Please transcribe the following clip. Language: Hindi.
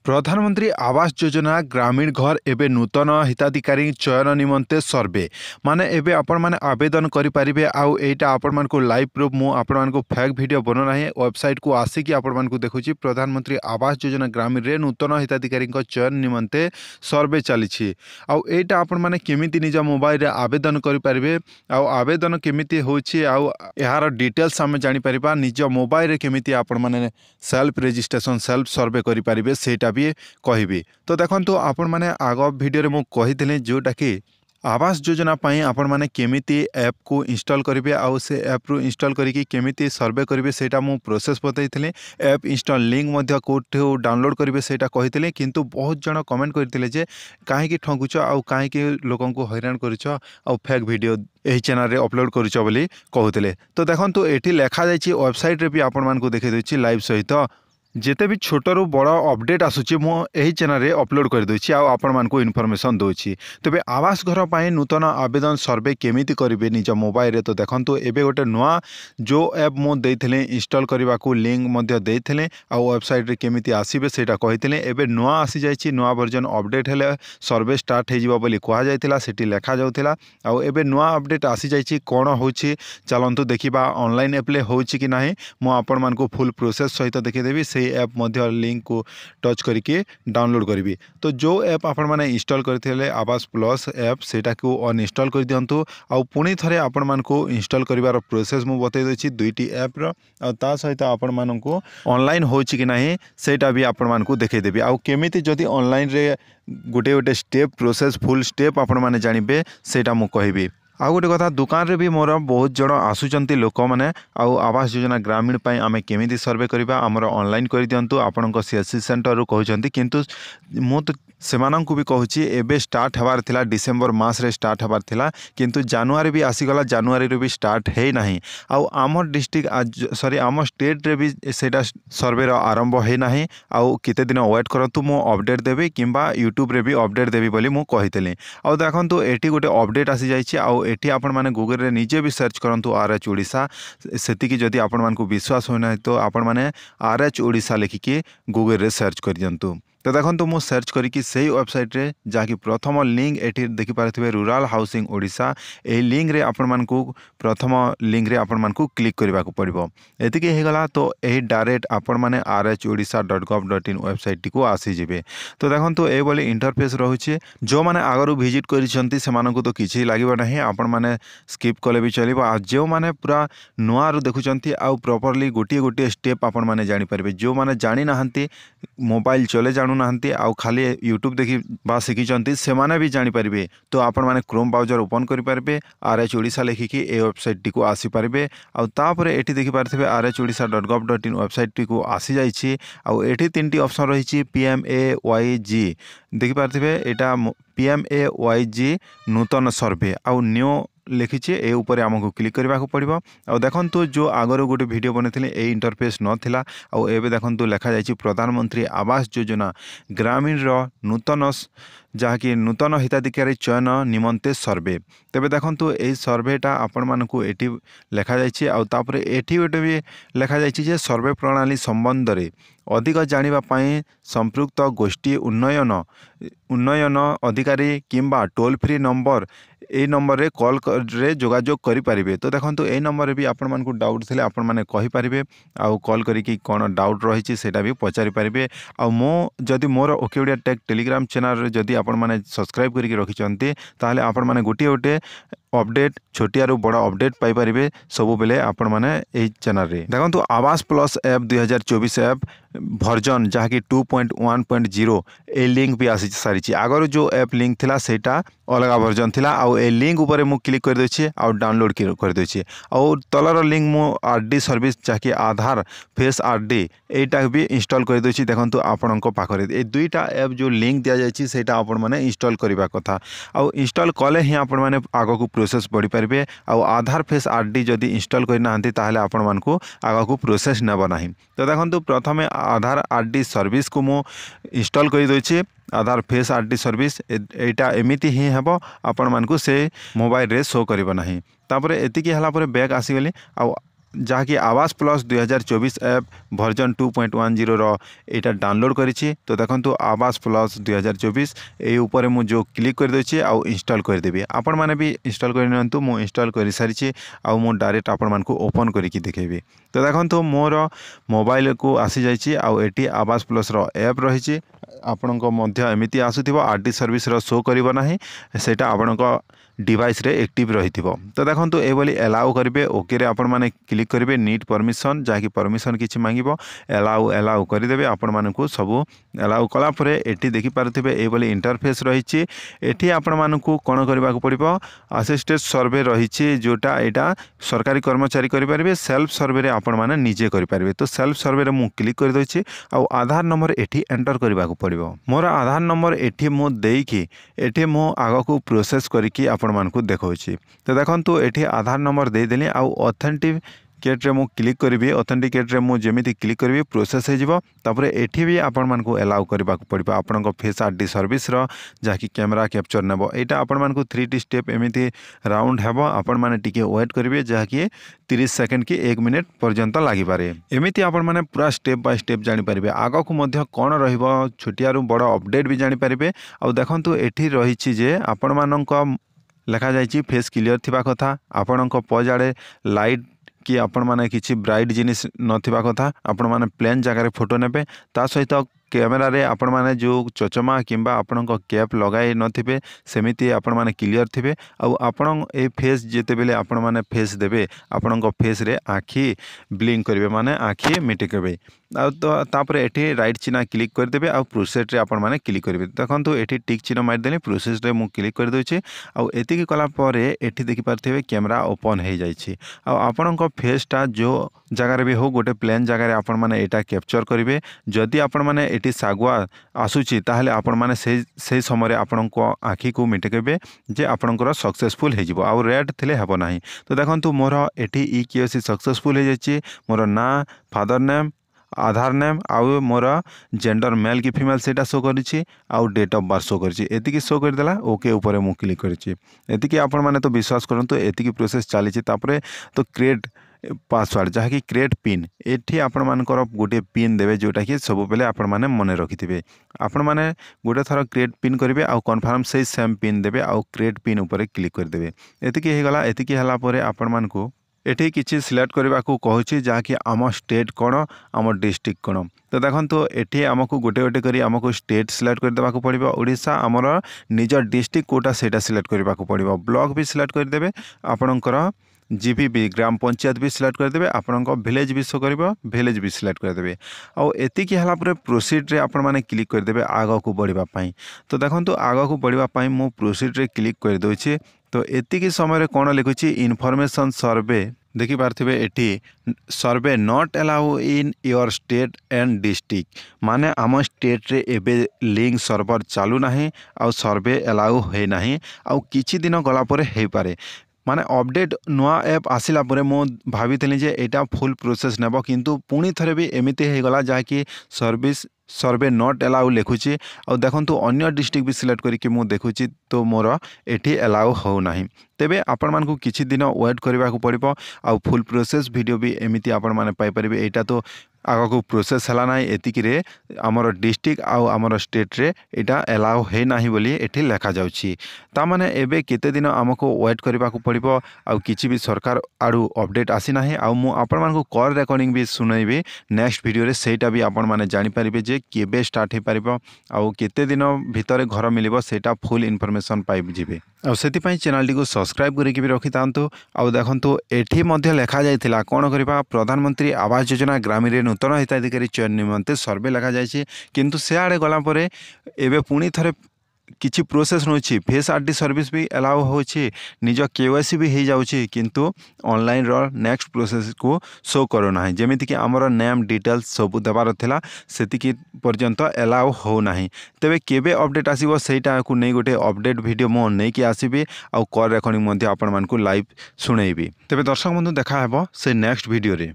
प्रधानमंत्री आवास योजना ग्रामीण घर एवं नूतन हिताधिकारी चयन निमंते सर्वे माने एबे आपण माने आवेदन करि परिबे आउ एटा आपण मान को लाइव प्रूफ मु आपण मान को फेक वीडियो बनो नाही वेबसाइट को आसी कि आपण मान को देखुची प्रधानमंत्री आवास योजना ग्रामीण रे नूतन हिताधिकारी को चयन निमंते सर्वे चली आउ एटा आपण माने केमिति निज मोबाइल रे आवेदन करि परिबे आउ आवेदन केमिति होची आउ यार डिटेल्स हम जानि परिबा निज मोबाइल रे केमिति आपण माने सेल्फ रजिस्ट्रेशन सेल्फ सर्वे करि परिबे सेटा भी कहबी। तो देखो आपण माने आग वीडियो रे मु कहिथिले जोटा कि आवास योजना पाई आपण माने केमिति ऐप को इंस्टॉल करिवे आउ से ऐप रु इंस्टॉल करिकि केमिति सर्वे करिवे सेटा मु प्रोसेस बतैथिले। ऐप इंस्टॉल लिंक मध्य कोठे डाउनलोड करिवे सेटा कहिथिले किंतु बहुत जण कमेंट करथिले जे काहे कि ठगुछ आउ काहे कि लोकन को हैरान करिछ आउ फेक वीडियो एही चैनल रे अपलोड करिछ बोली कहउथिले। तो देखंतु एठी लेखा जायछि वेबसाइट रे भी आपण मान को देखै देछि लाइव सहित जेते भी छोटरू बड़ अपडेट आसूची मु एही चैनल रे अपलोड कर दोछि आ आपण मान को इन्फॉर्मेशन दोछि। तबे आवास घर पाए नूतन आवेदन सर्वे केमिति करिवे निज मोबाइल रे। तो देखंतु एबे गोटे नुआ जो ऐप मु देथिले इंस्टॉल करबा को लिंक मध्य देथिले आ वेबसाइट रे केमिति आसीबे सेटा कहिथिले। एबे नुआ आसी जायछि नुआ वर्जन अपडेट हेले सर्वे स्टार्ट हे जिवो बोली कहा जायतिला सेठी लेखा जाउतिला आ एबे नुआ अपडेट आसी जायछि कोन होछि चलंतु देखिबा ऑनलाइन एप्ले होछि कि नाही मु आपण मान को फुल प्रोसेस सहित देखि देबी। से ऐप मध्य लिंक को टच करके डाउनलोड करी। तो जो ऐप आपण माने इंस्टॉल करथिले आवास प्लस ऐप सेटा को अनइंस्टॉल कर दियंतु आ पुणी थरे आपण मान को इंस्टॉल करिवार प्रोसेस मु बतै देछि दुईटी ऐप रो आ ता सहित आपण मान को ऑनलाइन होछि कि नाही सेटा भी आपण मान को देखै देबी। आ केमिति जदि ऑनलाइन रे गोटे गोटे स्टेप प्रोसेस फुल स्टेप आपण माने जानिबे सेटा मु कहबी। आ गोटे कथा दुकान रे भी मोर बहुत जन आसुचंती लोक माने आउ आवास योजना ग्रामीण पाई आमे केमिति सर्वे करिबा हमर ऑनलाइन कर दियंतु आपनक सीएससी सेंटर रु कहउचंती किंतु मु तो सेमानंकु भी कहूची एबे स्टार्ट हबार थिला डिसेंबर मास रे स्टार्ट हबार थिला किंतु जनवरी भी आसीगला जनवरी रे भी स्टार्ट हे नाही आउ आम डिस्ट्रिक्ट सॉरी आम स्टेट रे भी सेटा सर्वे रो आरंभ हे नाही आउ केते दिन वेट करंतु मु अपडेट देबी किंबा यूट्यूब रे भी अपडेट देबी बोली मु कहितले। आउ देखंतु एठी गोटे अपडेट आसी जाईछि आउ एठी आपण माने गूगल रे निजे भी सर्च करंतु आरएच ओडिशा सेति कि जदि आपण मान को विश्वास होना है तो आपण माने आरएच ओडिशा लिखिके गूगल रे सर्च कर दियंतु। तो देखो मु सर्च करी सही वेबसाइट रे जाकि प्रथम लिंक एठी देखि पारथिबे रूरल हाउसिंग ओडिशा ए लिंक रे आपण मान को प्रथम लिंक रे आपण मान को क्लिक करबा को पड़िबो। एतिके हे गला तो एही डायरेक्ट आपण माने rhodisha.gov.in वेबसाइट को आसी जिवे। तो देखंतु ए बोली इंटरफेस रहुछि जो माने आगरु विजिट करिसंती सेमानन को तो किछि लागिबो नाही आपण माने स्किप कले भी चलिबो आ जो माने पूरा नुआ रु देखुचंती आ प्रॉपर्ली गोटी गोटी स्टेप आपण माने जानि परिबे। जो माने जानि नाहंती मोबाइल चले जानु नाहंती आ खाली यूट्यूब देखि बा सिखिचंती से माने भी जानि परिबे। तो आपण माने क्रोम ब्राउजर ओपन करि परिबे आरएच ओडिशा लिखिकी ए वेबसाइट टी को आसी परिबे आ तापरे एठी देखि पारथिबे rhodisha.gov.in वेबसाइट टी को आसी जाईछि आ एठी तीनटी ऑप्शन रहिछि PMAYG देखि पारथिबे एटा PMAYG नूतन सर्वे आ न्यू लिखिछे ए ऊपर आमको क्लिक करबा को पड़िबो। आ देखंतु जो आगर गोटे वीडियो बनथिले ए इंटरफेस नथिला आ एबे देखंतु लेखा जायछि प्रधानमंत्री आवास योजना ग्रामीण रो नूतन जहाँकि नूतन हिताधिकारी चयन निमंते सर्वे। तेबे देखंतु ए सर्वेटा आपण मानकु एठी लेखा जायछि आ तापरे एठी गोटे भी लेखा जायछि जे सर्वे प्रणाली संबंध रे अधिक जानिबा पाई संपृक्त गोष्ठी उन्नयन अधिकारी किंबा टोल फ्री नंबर ए नंबर रे कॉल रे जोगाजोग करि परिबे। तो देखंतु ए नंबर रे भी आपण मानकु डाउट थिले आपण माने कहि परिबे आ कॉल करी कि कोन डाउट रहिछि सेटा भी पचारि परिबे। आ मो जदि मोर okay Odia tech telegram channel रे जदि आपण माने सब्सक्राइब करिकि रखिचंती ताले आपण माने गोटे गोटे अपडेट छोटियारू बड़ अपडेट पाई परिबे सब बेले आपण माने एही चैनल रे। देखंतु आवास प्लस ऐप 2024 ऐप वर्जन जहाँकि 2.1.0 ए लिंक भी आसी सारी आगर जो ऐप लिंक थिला सेटा अलग वर्जन थिला आ ए लिंक ऊपर मु क्लिक कर देछि आ डाउनलोड कर देछि आ तलर लिंक मु आरडी सर्विस जहाँकि आधार फेस आरडी एटा भी इंस्टॉल कर देछि। देखंतु आपनक पाखरे ए दुईटा ऐप जो लिंक दिया जायछि सेटा आपण माने इंस्टॉल करबा कथा आ इंस्टॉल कले ही आपण माने आगो को प्रोसेस बढ़ी पारे आ आधार फेस आरडी जदि इंस्टॉल करना ताहले आपण मान को आगा को प्रोसेस नेब नाही। तो देखंतु प्रथमे आधार आरडी सर्विस को मु इंस्टॉल कर दोछि आधार फेस आरडी सर्विस एटा एमिति ही हेबो आपण मान को से मोबाइल रे शो करिवो नाही। तापरे एतिकी हला परे बैक आसी गेली आ जहाँकि आवास प्लस 2024 ऐप वर्जन 2.10 यहाँ डाउनलोड करी। तो देखो आवास प्लस 2024 ये ऊपर मुझे जो क्लिक कर देछि आउ इंस्टॉल करदेवी। आपण मैंने भी इंस्टॉल कर मु इंस्टॉल कर सारी आउ मु डायरेक्ट आपण मानकु ओपन करके देखेबी। तो देखो मोर मोबाइल को आसी जाइए आउ एटी आवास प्लस ऐप रही आपण एमती आसुथिबो आरडी सर्विस शो करिवो नाही सेटा आपण डिवाइस रे एक्टिव रही। तो देखो ये एलाउ करेंगे ओके रे आपण माने क्लिक करेंगे नीट परमिशन जहाँकि परमिशन किसी मांगो एलाउ एलाउ करदे आपण मानकु सबू एलाउ कलापर एटी देखिपे ये इंटरफेस रही। एटी आपण मानकु कौन करने को पड़ो असिस्टेड सर्वे रही जोटा यहाँ सरकारी कर्मचारी करेंगे सेल्फ सर्वे रे आपण माने निजे करेंगे। तो सेल्फ सर्वे रे मु क्लिक कर देछि आउ आधार नंबर एटी एंटर करने को पड़ो। मोर आधार नंबर एटी मु देकी एटी मु आग को प्रोसेस करके आपण मानकु देखौछि। तो देखंतु एठी आधार नंबर दे देली आउ ऑथेंटिकेट रे मु क्लिक करिवि। ऑथेंटिकेट रे मु जेमिति क्लिक करिवि प्रोसेस हे जिवो। तापरे एठी भी आपण मानकु एलाउ करबा को पड़िबो आपण को फेस आरडी सर्विस रो जाकी कैमरा कैप्चर नेबो। एटा आपण मानकु 3D स्टेप एमिति राउंड हेबो। आपण माने टिके वेट करिवि जाकी 30 सेकंड की 1 मिनिट पर्यंत लागि पारे। एमिति आपण माने पूरा स्टेप बाय स्टेप जानि परिबे आगो को मध्य कोन रहिबो छोटियारु बड़ अपडेट भी जानि परिबे। आ देखंतु एठी रहिछि जे आपण मानक लिखा जाइए फेस क्लियर थिबा कथा आपण पजाड़े लाइट कि आपण माने किछि ब्राइट जिनिस नथिबा कथा आपण माने प्लेन जगह फोटो नेबे। ता सहित कैमेरा रे आपण माने जो चचमा किंबा आपण कैप लगाई नथिबे सेमिति आपण माने क्लियर थिबे। आउ आपण ए फेस जेते बेले आपण माने फेस देबे आपण फेस रे आखि ब्लिंक करिवे माने आखि मिटिकेबे। आ तो तापरे एठी राइट चिन्ह क्लिक कर देबे आउ प्रोसेस रे आपण माने क्लिक करिवे। देखंतु एठी टिक चिन्ह मार देले प्रोसेस रे मु क्लिक कर दोछि आउ एतिकी कला परे एठी देखि पारथिबे कैमरा ओपन हे जाइछि। आउ आपण फेसटा जो जगार भी हो गोटे प्लेन जगार आपण माने एटा कैप्चर करिवे। जदि आपण माने एटी सागुआ आसुची ताहले आपण माने से समय आपण को आखि को मिटकेबे जे आपणकर सक्सेसफुल हे जिवो आउ रेड थिले हेबो नाही। तो देखंतु मोर एटी ई केसी सक्सेसफुल हे जाइछि। मोर ना फादर नेम आधार नेम आउ मोर जेंडर मेल कि फीमेल सेटा शो करिछि आउ डेट ऑफ बर्थ शो करिछि। एतिकी शो कर देला ओके ऊपर मु क्लिक करिछि। एतिकी आपण माने तो विश्वास करंतु एतिकी प्रोसेस चलीछि। तापरे तो क्रिएट पासवर्ड जहाँकि क्रिएट पिन एठी आपण मानकर गोटे पिन देवे जोटा कि सब बेले आपण माने मन रखिथिबे। आपण माने गोटे थर क्रिएट पिन करिवे आउ कन्फर्म से सेम पिन देवे आउ क्रिएट पिन ऊपर क्लिक कर देवे। एतिकी हे गला। एतिकी हला परे आपण मानकु एठी किछि सिलेक्ट करबा को कहूछि जहाँकि आम स्टेट कौन आम डिस्ट्रिक्ट कौन। तो देखो एठी आमको गोटे गोटे करी आमको स्टेट सिलेक्ट कर देबा को पड़िबो। ओडिशा आमर निज डिस्ट्रिक्ट कोटा सेटा सिलेक्ट करबा को पड़िबो। ब्लॉक भी सिलेक्ट कर देबे आपणकर जीपीबी ग्राम पंचायत भी सिलेक्ट करदेवे आपण विलेज भी शो करिबो विलेज भी सिलेक्ट करदेवे। आउ एतिकी हला परे प्रोसीड रे आपण माने क्लिक करदेवे आग को बढ़िबा पई। तो देखंतु आग को बढ़िबा पई मु प्रोसीड रे क्लिक कर दोछि। तो एतिकी समय रे कोन लिखुछि इन्फॉर्मेशन सर्वे देखि पारथिबे एठी survey not allow in your state and district माने आम स्टेट रे एबे लिंक सर्वर चालू नाही आउ सर्वे अलाउ हे नाही आउ किछि दिन गला परे हे पारे। माने अपडेट नुआ ऐप आसिला परे मो भाविथिली जे एटा फुल प्रोसेस नेबो किंतु पुणी थरे भी एमिति हे गला जाकि सर्विस सर्वे नॉट अलाउ लिखुची। आ देखंतु अन्य डिस्ट्रिक्ट भी सिलेक्ट करके मु देखुची तो मोर एठी अलाउ हो नाही। तेबे आपण मानकु किछि दिन वेट करबा को पड़िबो आ फुल प्रोसेस वीडियो भी एमिति आपण माने पाई परिबे। एटा तो आग को प्रोसेस हला नाही एतिकी रे आमर डिस्ट्रिक्ट आउ आमर स्टेट रे एटा अलाउ हे नाही बोली एठी लेखा जाउची। ता माने एबे केते दिन हमको वेट करबा को पड़िबो आ किछि भी सरकार आडू अपडेट आसी नाही। आ मु आपण मानकु कॉल रेकॉर्डिंग भी सुनाइबे नेक्स्ट वीडियो रे सेटा भी आपण माने जानि परिबे जे केबे स्टार्ट हे परिबो आ केते दिन भितरे घर मिलिबो सेटा फुल इन्फॉर्मेशन पाइ जिवे। आ सेति पई चैनल टी को सब्सक्राइब करके भी रखि तांतु। आ देखंतु एठी मध्ये लेखा जायतिला कोन करबा प्रधानमंत्री आवास योजना ग्रामीण रे नूतन हिताधिकारी चयन निमंते सर्वे लगा जाइए किंतु से आड़े गला परे एबे पुणी थरे किछि प्रोसेस नोछि फेस आरडी सर्विस भी अलाउ होछि निज केवाईसी भी हो जाउछि किंतु ऑनलाइन रो नेक्स्ट प्रोसेस को शो करो नाही। जेमिति कि हमर नेम डिटेल्स सब देबार थिला सेतिकी पर्यंत अलाउ हो नाही। तेबे केबे अपडेट आसीबो सेटा को नै गोटे अपडेट वीडियो मो नै कि आसीबे आ कॉल रेकॉर्डिंग मध्ये आपण मानकु लाइव सुनैबी। तेबे दर्शक बंधु देखा हेबो से नेक्स्ट वीडियो रे।